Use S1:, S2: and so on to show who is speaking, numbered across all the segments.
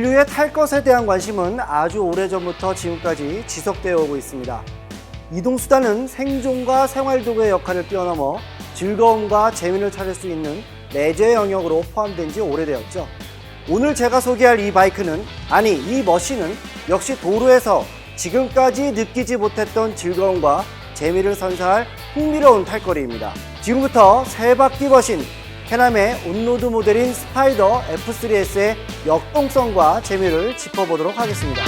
S1: 인류의 탈 것에 대한 관심은 아주 오래전부터 지금까지 지속되어 오고 있습니다. 이동수단은 생존과 생활도구의 역할을 뛰어넘어 즐거움과 재미를 찾을 수 있는 내재 영역으로 포함된 지 오래되었죠. 오늘 제가 소개할 이 바이크는, 아니 이 머신은 역시 도로에서 지금까지 느끼지 못했던 즐거움과 재미를 선사할 흥미로운 탈거리입니다. 지금부터 세 바퀴 머신 캐남의 온로드 모델인 스파이더 F3S의 역동성과 재미를 짚어보도록 하겠습니다.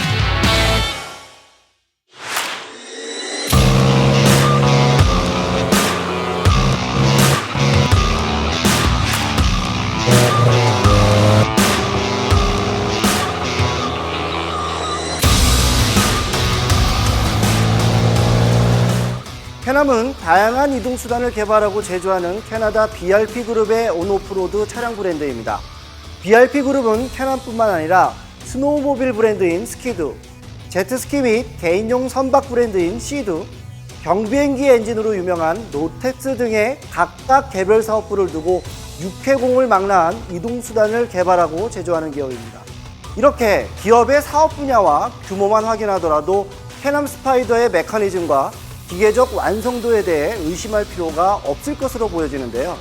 S1: 캐남은 다양한 이동수단을 개발하고 제조하는 캐나다 BRP 그룹의 온오프로드 차량 브랜드입니다. BRP 그룹은 캐남뿐만 아니라 스노우모빌 브랜드인 스키드, 제트스키 및 개인용 선박 브랜드인 시드, 경비행기 엔진으로 유명한 로텍스 등의 각각 개별 사업부를 두고 육해공을 망라한 이동수단을 개발하고 제조하는 기업입니다. 이렇게 기업의 사업 분야와 규모만 확인하더라도 캐남 스파이더의 메커니즘과 기계적 완성도에 대해 의심할 필요가 없을 것으로 보여지는데요.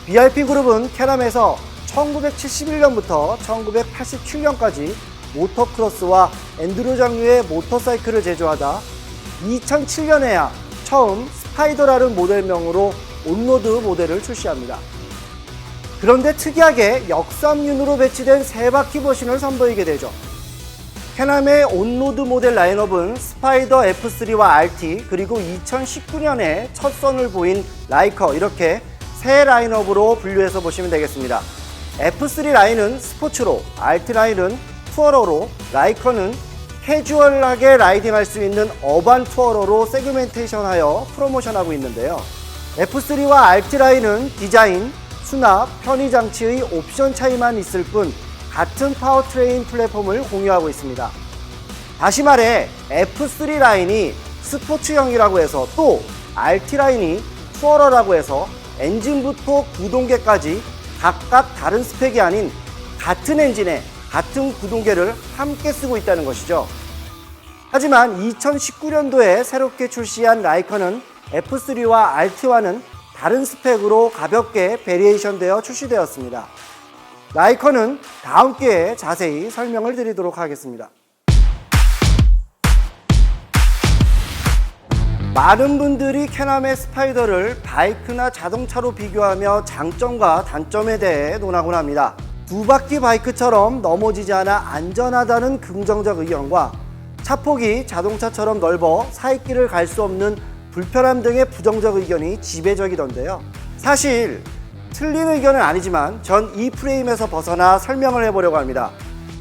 S1: BRP 그룹은 캐남에서 1971년부터 1987년까지 모터크로스와 엔드uro 장르의 모터사이클을 제조하다 2007년에야 처음 스파이더라는 모델명으로 온로드 모델을 출시합니다. 그런데 특이하게 역삼륜으로 배치된 세 바퀴 머신을 선보이게 되죠. 캐남의 온로드 모델 라인업은 스파이더 F3와 RT, 그리고 2019년에 첫 선을 보인 라이커, 이렇게 세 라인업으로 분류해서 보시면 되겠습니다. F3 라인은 스포츠로, RT 라인은 투어러로, 라이커는 캐주얼하게 라이딩할 수 있는 어반 투어러로 세그멘테이션하여 프로모션하고 있는데요. F3와 RT 라인은 디자인, 수납, 편의 장치의 옵션 차이만 있을 뿐 같은 파워트레인 플랫폼을 공유하고 있습니다. 다시 말해 F3 라인이 스포츠형이라고 해서, 또 RT 라인이 투어러라고 해서 엔진부터 구동계까지 각각 다른 스펙이 아닌 같은 엔진에 같은 구동계를 함께 쓰고 있다는 것이죠. 하지만 2019년도에 새롭게 출시한 라이커는 F3와 RT와는 다른 스펙으로 가볍게 베리에이션 되어 출시되었습니다. 라이커는 다음 기회에 자세히 설명을 드리도록 하겠습니다. 많은 분들이 캐남의 스파이더를 바이크나 자동차로 비교하며 장점과 단점에 대해 논하곤 합니다. 두 바퀴 바이크처럼 넘어지지 않아 안전하다는 긍정적 의견과 차폭이 자동차처럼 넓어 사이길을 갈 수 없는 불편함 등의 부정적 의견이 지배적이던데요. 사실 틀린 의견은 아니지만 전 이 프레임에서 벗어나 설명을 해보려고 합니다.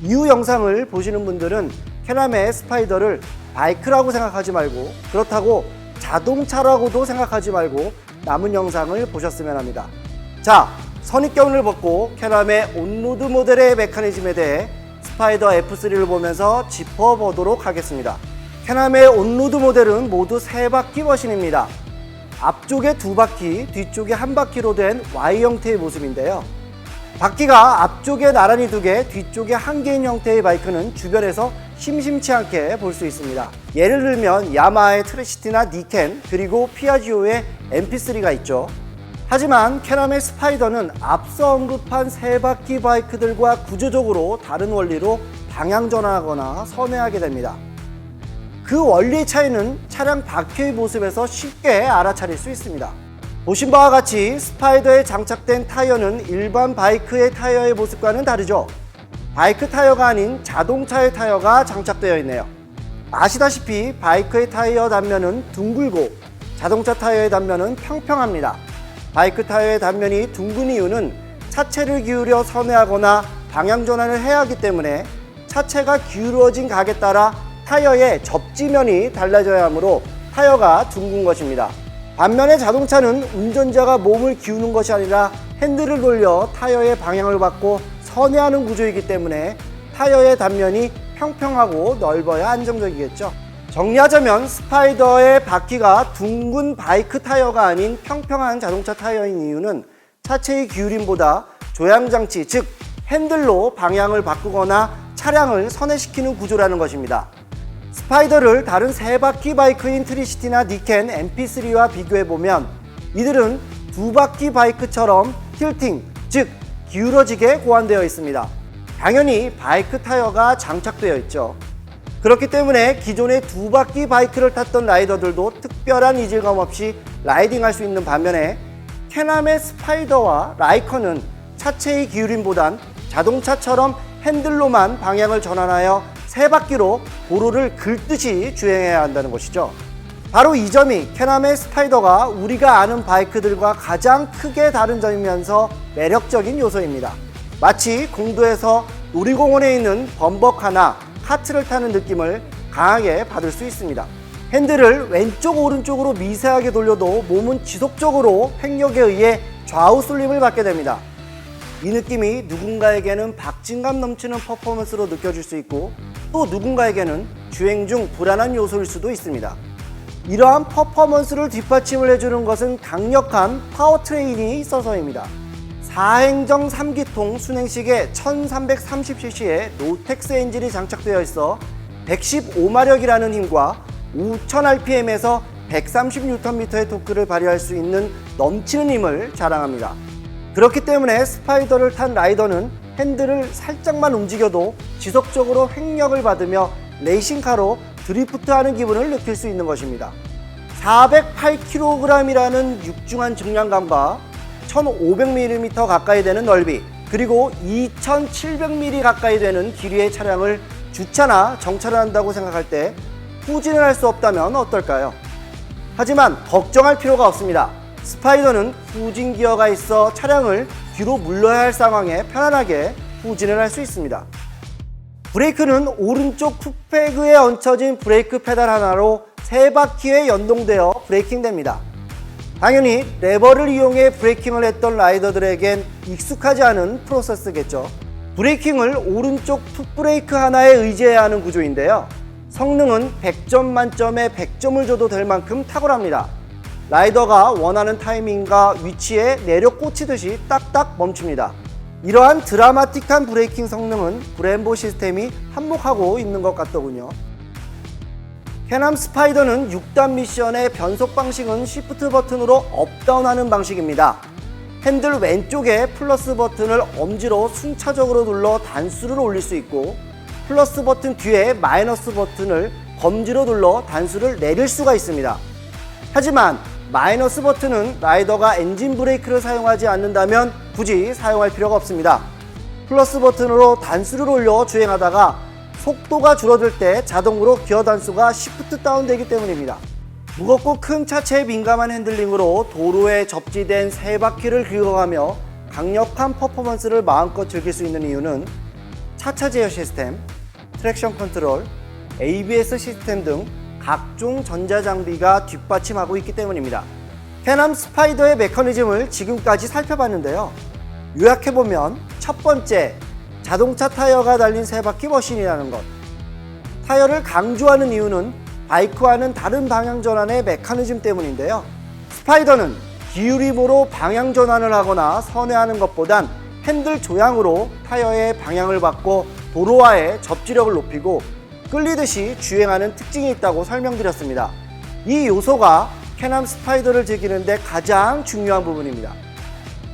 S1: 이후 영상을 보시는 분들은 캐남의 스파이더를 바이크라고 생각하지 말고, 그렇다고 자동차라고도 생각하지 말고 남은 영상을 보셨으면 합니다. 자, 선입견을 벗고 캐남의 온로드 모델의 메커니즘에 대해 스파이더 F3를 보면서 짚어보도록 하겠습니다. 캐남의 온로드 모델은 모두 세 바퀴 머신입니다. 앞쪽에 두 바퀴, 뒤쪽에 한 바퀴로 된 Y 형태의 모습인데요. 바퀴가 앞쪽에 나란히 두 개, 뒤쪽에 한 개인 형태의 바이크는 주변에서 심심치 않게 볼 수 있습니다. 예를 들면 야마하의 트래시티나 니켄, 그리고 피아지오의 MP3가 있죠. 하지만 캐남의 스파이더는 앞서 언급한 세 바퀴 바이크들과 구조적으로 다른 원리로 방향 전환하거나 선회하게 됩니다. 그 원리의 차이는 차량 바퀴의 모습에서 쉽게 알아차릴 수 있습니다. 보신 바와 같이 스파이더에 장착된 타이어는 일반 바이크의 타이어의 모습과는 다르죠. 바이크 타이어가 아닌 자동차의 타이어가 장착되어 있네요. 아시다시피 바이크의 타이어 단면은 둥글고 자동차 타이어의 단면은 평평합니다. 바이크 타이어의 단면이 둥근 이유는 차체를 기울여 선회하거나 방향 전환을 해야 하기 때문에 차체가 기울어진 각에 따라 타이어의 접지면이 달라져야 하므로 타이어가 둥근 것입니다. 반면에 자동차는 운전자가 몸을 기우는 것이 아니라 핸들을 돌려 타이어의 방향을 받고 선회하는 구조이기 때문에 타이어의 단면이 평평하고 넓어야 안정적이겠죠. 정리하자면 스파이더의 바퀴가 둥근 바이크 타이어가 아닌 평평한 자동차 타이어인 이유는 차체의 기울임보다 조향장치, 즉 핸들로 방향을 바꾸거나 차량을 선회시키는 구조라는 것입니다. 스파이더를 다른 세 바퀴 바이크인 트리시티나 니켄 MP3와 비교해보면 이들은 두 바퀴 바이크처럼 틸팅, 즉 기울어지게 고안되어 있습니다. 당연히 바이크 타이어가 장착되어 있죠. 그렇기 때문에 기존의 두 바퀴 바이크를 탔던 라이더들도 특별한 이질감 없이 라이딩할 수 있는 반면에 캐남의 스파이더와 라이커는 차체의 기울임보단 자동차처럼 핸들로만 방향을 전환하여 세 바퀴로 도로를 긁듯이 주행해야 한다는 것이죠. 바로 이 점이 캐남의 스파이더가 우리가 아는 바이크들과 가장 크게 다른 점이면서 매력적인 요소입니다. 마치 공도에서 놀이공원에 있는 범벅카나 카트를 타는 느낌을 강하게 받을 수 있습니다. 핸들을 왼쪽 오른쪽으로 미세하게 돌려도 몸은 지속적으로 횡력에 의해 좌우 쏠림을 받게 됩니다. 이 느낌이 누군가에게는 박진감 넘치는 퍼포먼스로 느껴질 수 있고 또 누군가에게는 주행 중 불안한 요소일 수도 있습니다. 이러한 퍼포먼스를 뒷받침을 해주는 것은 강력한 파워트레인이 있어서입니다. 4행정 3기통 순행식에 1330cc의 노텍스 엔진이 장착되어 있어 115마력이라는 힘과 5000rpm에서 130Nm의 토크를 발휘할 수 있는 넘치는 힘을 자랑합니다. 그렇기 때문에 스파이더를 탄 라이더는 핸들을 살짝만 움직여도 지속적으로 횡력을 받으며 레이싱카로 드리프트하는 기분을 느낄 수 있는 것입니다. 408kg이라는 육중한 중량감과 1500mm 가까이 되는 넓이, 그리고 2700mm 가까이 되는 길이의 차량을 주차나 정차를 한다고 생각할 때 후진을 할 수 없다면 어떨까요? 하지만 걱정할 필요가 없습니다. 스파이더는 후진 기어가 있어 차량을 뒤로 물러야 할 상황에 편안하게 후진을 할 수 있습니다. 브레이크는 오른쪽 풋peg에 얹혀진 브레이크 페달 하나로 세 바퀴에 연동되어 브레이킹됩니다. 당연히 레버를 이용해 브레이킹을 했던 라이더들에겐 익숙하지 않은 프로세스겠죠. 브레이킹을 오른쪽 풋브레이크 하나에 의지해야 하는 구조인데요. 성능은 100점 만점에 100점을 줘도 될 만큼 탁월합니다. 라이더가 원하는 타이밍과 위치에 내려 꽂히듯이 딱딱 멈춥니다. 이러한 드라마틱한 브레이킹 성능은 브렘보 시스템이 한몫하고 있는 것 같더군요. 캐남 스파이더는 6단 미션의 변속 방식은 시프트 버튼으로 업다운하는 방식입니다. 핸들 왼쪽에 플러스 버튼을 엄지로 순차적으로 눌러 단수를 올릴 수 있고 플러스 버튼 뒤에 마이너스 버튼을 검지로 눌러 단수를 내릴 수가 있습니다. 하지만 마이너스 버튼은 라이더가 엔진 브레이크를 사용하지 않는다면 굳이 사용할 필요가 없습니다. 플러스 버튼으로 단수를 올려 주행하다가 속도가 줄어들 때 자동으로 기어 단수가 시프트 다운 되기 때문입니다. 무겁고 큰 차체에 민감한 핸들링으로 도로에 접지된 세 바퀴를 긁어가며 강력한 퍼포먼스를 마음껏 즐길 수 있는 이유는 차차 제어 시스템, 트랙션 컨트롤, ABS 시스템 등 각종 전자장비가 뒷받침하고 있기 때문입니다. 캐남 스파이더의 메커니즘을 지금까지 살펴봤는데요. 요약해보면 첫 번째, 자동차 타이어가 달린 세 바퀴 머신이라는 것. 타이어를 강조하는 이유는 바이크와는 다른 방향 전환의 메커니즘 때문인데요. 스파이더는 기울임으로 방향 전환을 하거나 선회하는 것보단 핸들 조향으로 타이어의 방향을 바꿔 도로와의 접지력을 높이고 끌리듯이 주행하는 특징이 있다고 설명드렸습니다. 이 요소가 캐남 스파이더를 즐기는데 가장 중요한 부분입니다.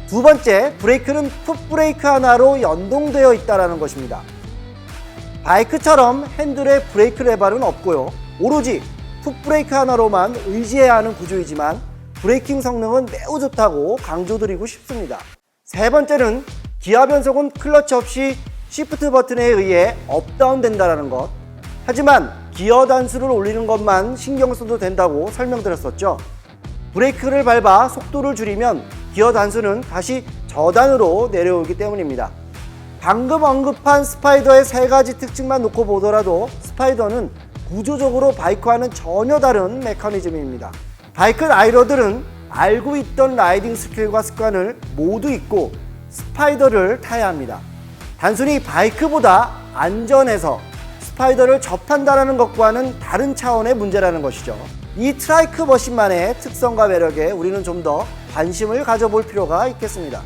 S1: 두 번째, 브레이크는 풋브레이크 하나로 연동되어 있다는 것입니다. 바이크처럼 핸들에 브레이크 레버는 없고요. 오로지 풋브레이크 하나로만 의지해야 하는 구조이지만 브레이킹 성능은 매우 좋다고 강조드리고 싶습니다. 세 번째는 기아 변속은 클러치 없이 시프트 버튼에 의해 업다운 된다는 것. 하지만 기어 단수를 올리는 것만 신경 써도 된다고 설명드렸었죠. 브레이크를 밟아 속도를 줄이면 기어 단수는 다시 저단으로 내려오기 때문입니다. 방금 언급한 스파이더의 세 가지 특징만 놓고 보더라도 스파이더는 구조적으로 바이크와는 전혀 다른 메커니즘입니다. 바이크 라이더들은 알고 있던 라이딩 스킬과 습관을 모두 잊고 스파이더를 타야 합니다. 단순히 바이크보다 안전해서 스파이더를 접한다는 것과는 다른 차원의 문제라는 것이죠. 이 트라이크 머신만의 특성과 매력에 우리는 좀 더 관심을 가져볼 필요가 있겠습니다.